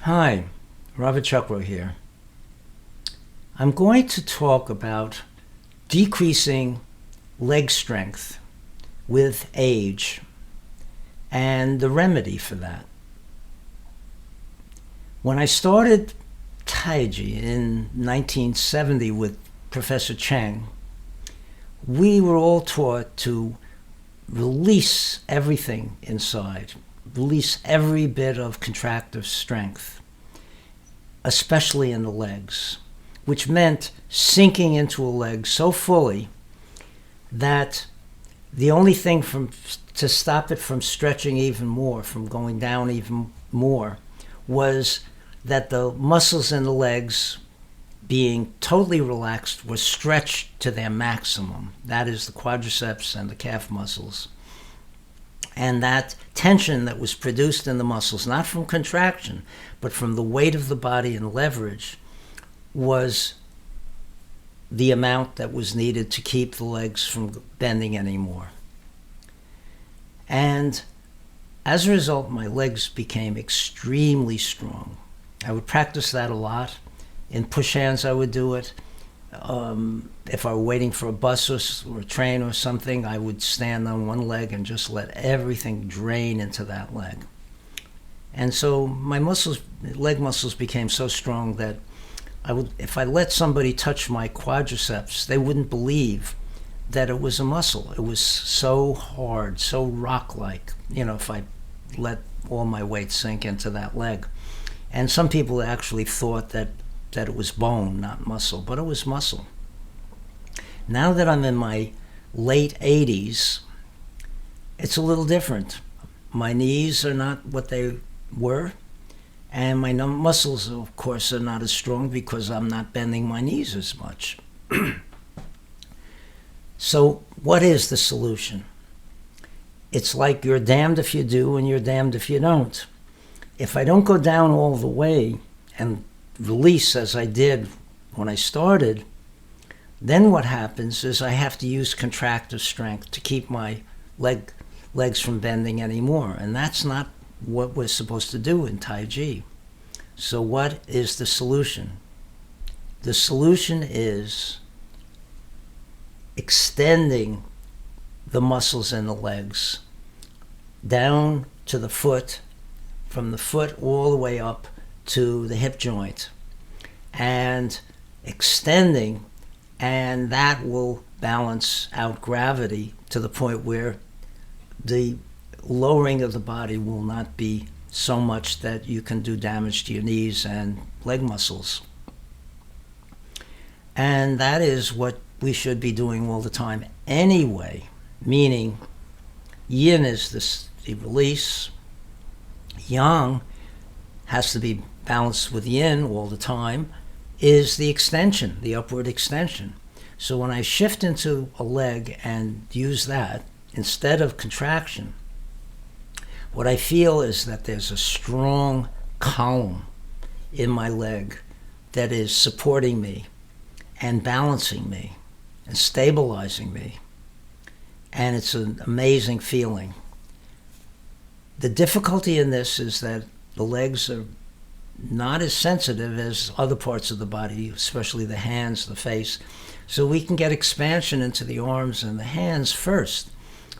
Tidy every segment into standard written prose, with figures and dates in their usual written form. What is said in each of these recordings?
Hi, Robert Chuckrow here. I'm going to talk about decreasing leg strength with age and the remedy for that. When I started Taiji in 1970 with Professor Cheng, we were all taught to release everything inside, release every bit of contractive strength, especially in the legs, which meant sinking into a leg so fully that the only thing to stop it from stretching even more, from going down even more, was that the muscles in the legs, being totally relaxed, were stretched to their maximum. That is the quadriceps and the calf muscles. And that tension that was produced in the muscles, not from contraction, but from the weight of the body and leverage, was the amount that was needed to keep the legs from bending anymore. And as a result, my legs became extremely strong. I would practice that a lot. In push hands, I would do it. If I were waiting for a bus or a train or something, I would stand on one leg and just let everything drain into that leg. And so my leg muscles became so strong that if I let somebody touch my quadriceps, they wouldn't believe that it was a muscle. It was so hard, so rock-like, if I let all my weight sink into that leg. And some people actually thought that it was bone, not muscle, but it was muscle. Now that I'm in my late 80s, it's a little different. My knees are not what they were, and my muscles, of course, are not as strong because I'm not bending my knees as much. So what is the solution? It's like you're damned if you do and you're damned if you don't. If I don't go down all the way and release as I did when I started, then what happens is I have to use contractive strength to keep my legs from bending anymore. And that's not what we're supposed to do in Taiji. So what is the solution? The solution is extending the muscles in the legs down to the foot, from the foot all the way up to the hip joint, and extending, and that will balance out gravity to the point where the lowering of the body will not be so much that you can do damage to your knees and leg muscles. And that is what we should be doing all the time anyway, meaning yin is the release, yang has to be balanced with yin all the time, is the extension, the upward extension. So when I shift into a leg and use that instead of contraction, what I feel is that there's a strong column in my leg that is supporting me and balancing me and stabilizing me. And it's an amazing feeling. The difficulty in this is that the legs are not as sensitive as other parts of the body, especially the hands, the face. So we can get expansion into the arms and the hands first.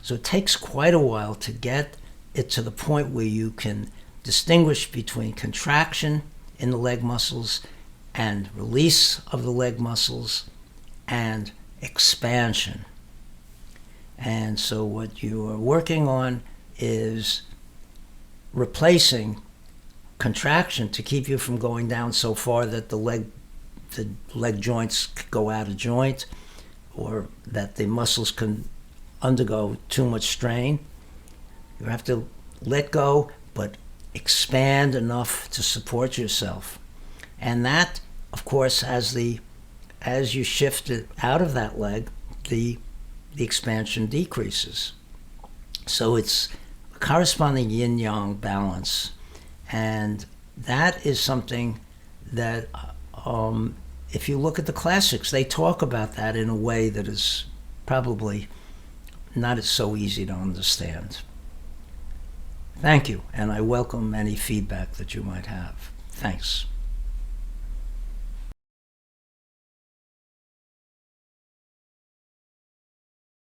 So it takes quite a while to get it to the point where you can distinguish between contraction in the leg muscles and release of the leg muscles and expansion. And so what you are working on is replacing contraction to keep you from going down so far that the leg joints go out of joint, or that the muscles can undergo too much strain. You have to let go, but expand enough to support yourself. And that, of course, as you shift it out of that leg, the expansion decreases. So it's a corresponding yin-yang balance. And that is something that, if you look at the classics, they talk about that in a way that is probably not so easy to understand. Thank you, and I welcome any feedback that you might have. Thanks.